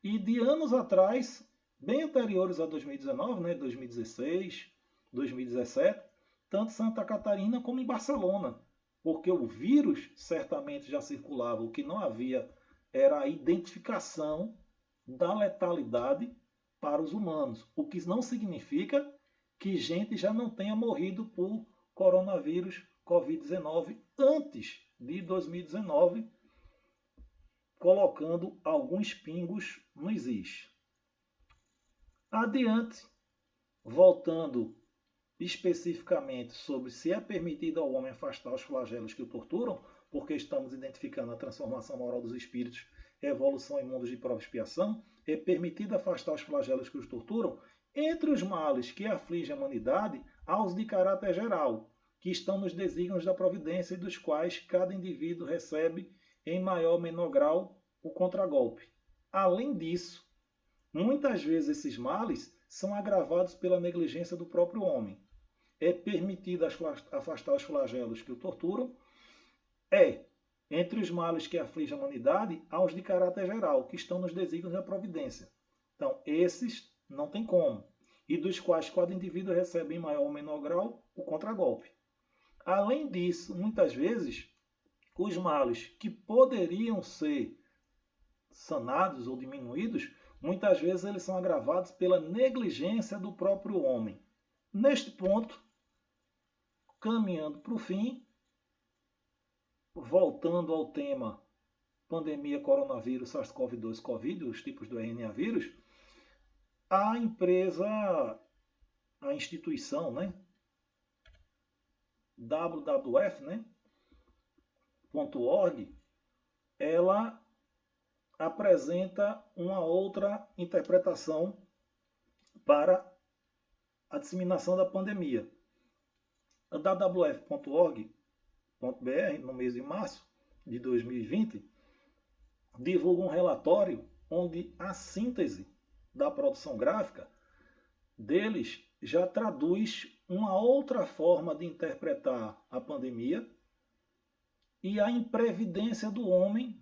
e de anos atrás, bem anteriores a 2019, né, 2016, 2017, tanto em Santa Catarina como em Barcelona, porque o vírus certamente já circulava. O que não havia era a identificação da letalidade para os humanos, o que não significa que gente já não tenha morrido por coronavírus Covid-19 antes de 2019, colocando alguns pingos nos is. Adiante, voltando especificamente sobre se é permitido ao homem afastar os flagelos que o torturam, porque estamos identificando a transformação moral dos espíritos, evolução em mundos de prova e expiação, é permitido afastar os flagelos que os torturam, entre os males que afligem a humanidade, há os de caráter geral, que estão nos desígnios da providência e dos quais cada indivíduo recebe, em maior ou menor grau, o contragolpe. Além disso, muitas vezes esses males são agravados pela negligência do próprio homem. É permitido afastar os flagelos que o torturam. Entre os males que afligem a humanidade, há os de caráter geral, que estão nos desígnios da providência. Então, esses não tem como. E dos quais cada indivíduo recebe em maior ou menor grau o contragolpe. Além disso, muitas vezes, os males que poderiam ser sanados ou diminuídos, muitas vezes eles são agravados pela negligência do próprio homem. Neste ponto, caminhando para o fim, voltando ao tema pandemia coronavírus, SARS-CoV-2, Covid, os tipos do RNA vírus, a empresa, a instituição, né, WWF, né, .org, ela apresenta uma outra interpretação para a disseminação da pandemia. A WWF.org.br, no mês de março de 2020, divulga um relatório onde a síntese da produção gráfica deles já traduz uma outra forma de interpretar a pandemia e a imprevidência do homem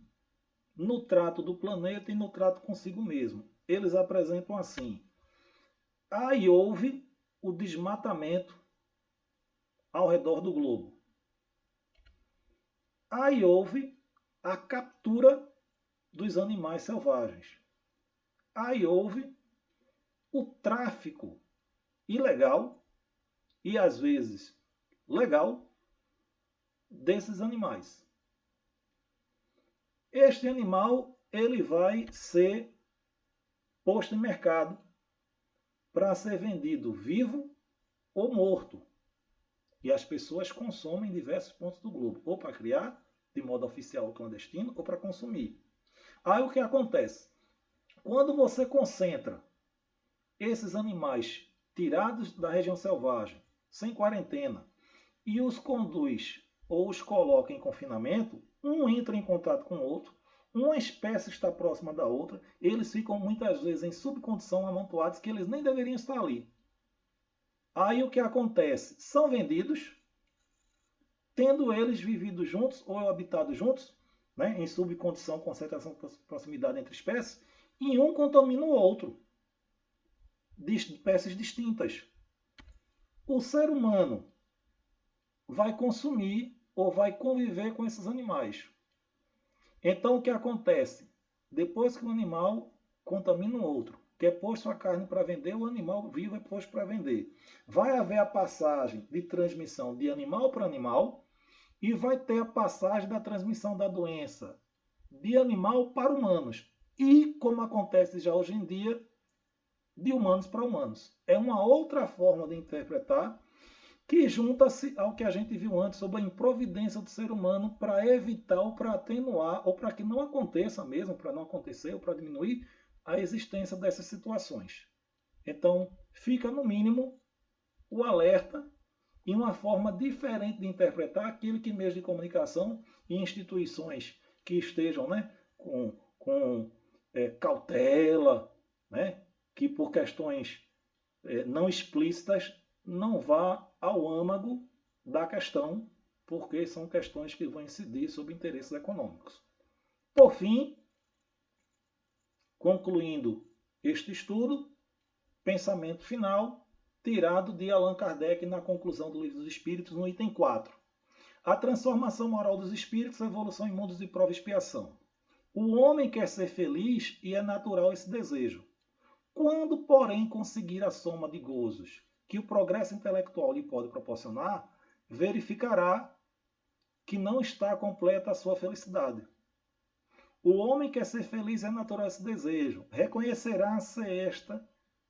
no trato do planeta e no trato consigo mesmo. Eles apresentam assim: aí houve o desmatamento ao redor do globo. Aí houve a captura dos animais selvagens. Aí houve o tráfico ilegal e às vezes legal desses animais. Este animal ele vai ser posto em mercado para ser vendido vivo ou morto. E as pessoas consomem em diversos pontos do globo, ou para criar de modo oficial ou clandestino, ou para consumir. Aí o que acontece? Quando você concentra esses animais tirados da região selvagem, sem quarentena, e os conduz ou os coloca em confinamento, um entra em contato com o outro, uma espécie está próxima da outra, eles ficam muitas vezes em subcondição, amontoados, que eles nem deveriam estar ali. Aí o que acontece? São vendidos, tendo eles vivido juntos ou habitado juntos, né, em subcondição, concentração, proximidade entre espécies, e um contamina o outro, de espécies distintas. O ser humano vai consumir ou vai conviver com esses animais. Então o que acontece? Depois que o animal contamina o outro, que é posto a carne para vender, o animal vivo é posto para vender. Vai haver a passagem de transmissão de animal para animal e vai ter a passagem da transmissão da doença de animal para humanos. E, como acontece já hoje em dia, de humanos para humanos. É uma outra forma de interpretar que junta-se ao que a gente viu antes sobre a improvidência do ser humano para evitar ou para atenuar ou para que não aconteça mesmo, para não acontecer ou para diminuir a existência dessas situações. Então, fica no mínimo o alerta e uma forma diferente de interpretar aquilo que meios de comunicação e instituições que estejam, né, com cautela, né, que por questões não explícitas não vá ao âmago da questão, porque são questões que vão incidir sobre interesses econômicos. Por fim, concluindo este estudo, pensamento final tirado de Allan Kardec na conclusão do Livro dos Espíritos, no item 4. A transformação moral dos espíritos, a evolução em mundos de prova e expiação. O homem quer ser feliz e é natural esse desejo. Quando, porém, conseguir a soma de gozos que o progresso intelectual lhe pode proporcionar, verificará que não está completa a sua felicidade. O homem quer ser feliz e é natural esse desejo. Reconhecerá ser esta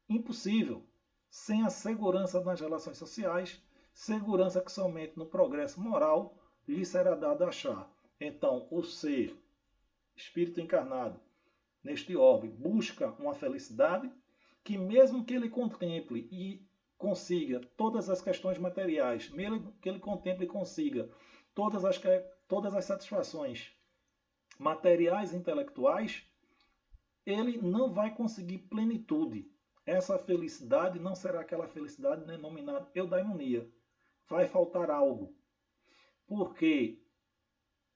impossível, sem a segurança nas relações sociais, segurança que somente no progresso moral lhe será dado achar. Então, o ser, espírito encarnado, neste orbe, busca uma felicidade que, mesmo que ele contemple e consiga todas as questões materiais, mesmo que ele contemple e consiga todas as satisfações materiais e intelectuais, ele não vai conseguir plenitude. Essa felicidade não será aquela felicidade denominada eudaimonia. Vai faltar algo. Porque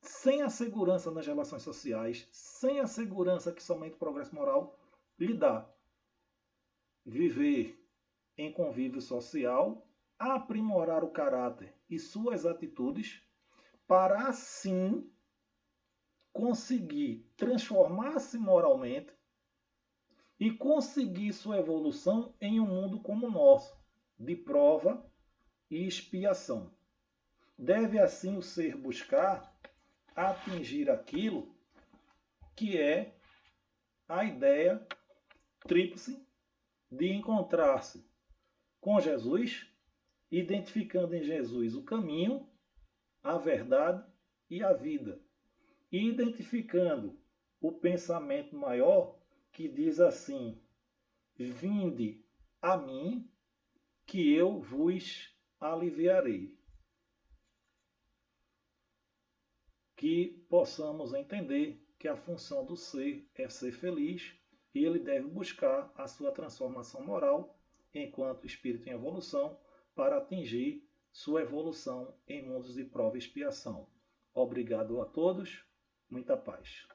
sem a segurança nas relações sociais, sem a segurança que somente o progresso moral lhe dá, viver em convívio social, aprimorar o caráter e suas atitudes, para assim conseguir transformar-se moralmente e conseguir sua evolução em um mundo como o nosso, de prova e expiação. Deve assim o ser buscar atingir aquilo que é a ideia tríplice de encontrar-se com Jesus, identificando em Jesus o caminho, a verdade e a vida. E identificando o pensamento maior que diz assim: vinde a mim, que eu vos aliviarei. Que possamos entender que a função do ser é ser feliz e ele deve buscar a sua transformação moral enquanto espírito em evolução para atingir sua evolução em mundos de prova e expiação. Obrigado a todos, muita paz.